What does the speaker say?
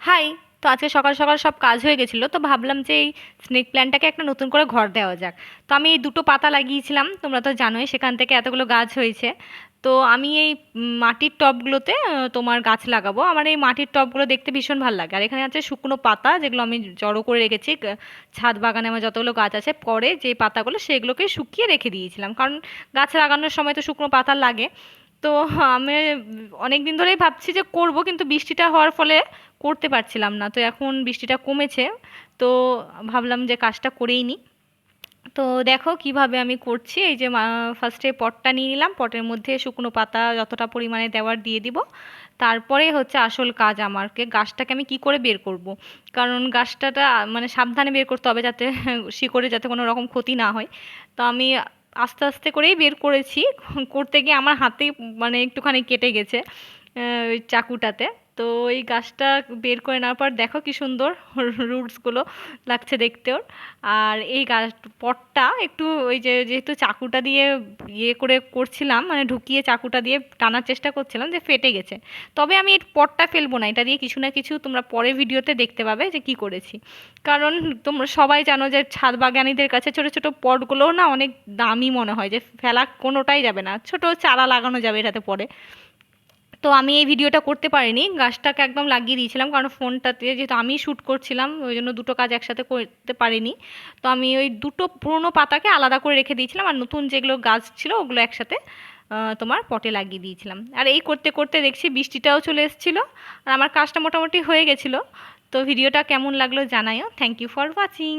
High. তো আজকে সকাল সকাল সব কাজ হয়ে গেছিলো, তো ভাবলাম যে এই স্নেক প্ল্যান্টটাকে একটা নতুন করে ঘর দেওয়া যাক। তো আমি এই দুটো পাতা লাগিয়েছিলাম, তোমরা তো জানোই, সেখান থেকে এতগুলো গাছ হয়েছে। তো আমি এই মাটির টবগুলোতে তোমার গাছ লাগাবো। আমার এই মাটির টবগুলো দেখতে ভীষণ ভালো লাগে। আর এখানে আছে শুকনো পাতা, যেগুলো আমি জড়ো করে রেখেছি। ছাদ বাগানে আমার যতগুলো গাছ আছে, পরে যে পাতাগুলো সেগুলোকে শুকিয়ে রেখে দিয়েছিলাম, কারণ গাছ লাগানোর সময় তো শুকনো পাতা লাগে। তো আমি অনেক দিন ধরেই ভাবছি যে করব, কিন্তু বৃষ্টিটা হওয়ার ফলে করতে পারছিলাম না। তো এখন বৃষ্টিটা কমেছে, তো ভাবলাম যে কাজটা করেই নিই। তো দেখো কিভাবে আমি করছি। এই যে ফার্স্টে পটটা নিয়ে নিলাম, পটের মধ্যে শুকনো পাতা যতটা পরিমাণে দেওয়ার দিয়ে দিব। তারপরে হচ্ছে আসল কাজ, আমাকে গাছটাকে আমি কি করে বের করব, কারণ গাছটাটা মানে সাবধানে বের করতে হবে, যাতে শিকড়ে যাতে কোনো রকম ক্ষতি না হয়। তো আমি আস্তে আস্তে করেই বের করেছি। করতে গিয়ে আমার হাতে মানে একটুখানি কেটে গেছে ওই চাকুটাতে। তো এই গাছটা বের করে নেওয়ার পর দেখো কি সুন্দর রুটসগুলো লাগছে দেখতেও। আর এই গাছ পটটা একটু ওই যে যেহেতু চাকুটা দিয়ে ইয়ে করে করছিলাম, মানে ঢুকিয়ে চাকুটা দিয়ে টানার চেষ্টা করছিলাম, যে ফেটে গেছে। তবে আমি এই পটটা ফেলবো না, এটা দিয়ে কিছু না কিছু তোমরা পরে ভিডিওতে দেখতে পাবে যে কি করেছি। কারণ তোমরা সবাই জানো যে ছাদ বাগানীদের কাছে ছোট ছোট পটগুলোও না অনেক দামি মনে হয়, যে ফেলা কোনোটাই যাবে না, ছোট চারা লাগানো যাবে এটাতে পরে। তো আমি এই ভিডিওটা করতে পারিনি, গাছটাকে একদম লাগিয়ে দিয়েছিলাম, কারণ ফোনটাতে যেহেতু আমি শ্যুট করছিলাম ওই জন্য দুটো কাজ একসাথে করতে পারিনি। তো আমি ওই দুটো পুরনো পাতাকে আলাদা করে রেখে দিয়েছিলাম, আর নতুন যেগুলো গাছ ছিল ওগুলো একসাথে তোমার পটে লাগিয়ে দিয়েছিলাম। আর এই করতে করতে দেখছি বৃষ্টিটাও চলে এসেছিলো, আর আমার কাজটা মোটামুটি হয়ে গেছিলো। তো ভিডিওটা কেমন লাগলো জানাইও। Thank you for watching.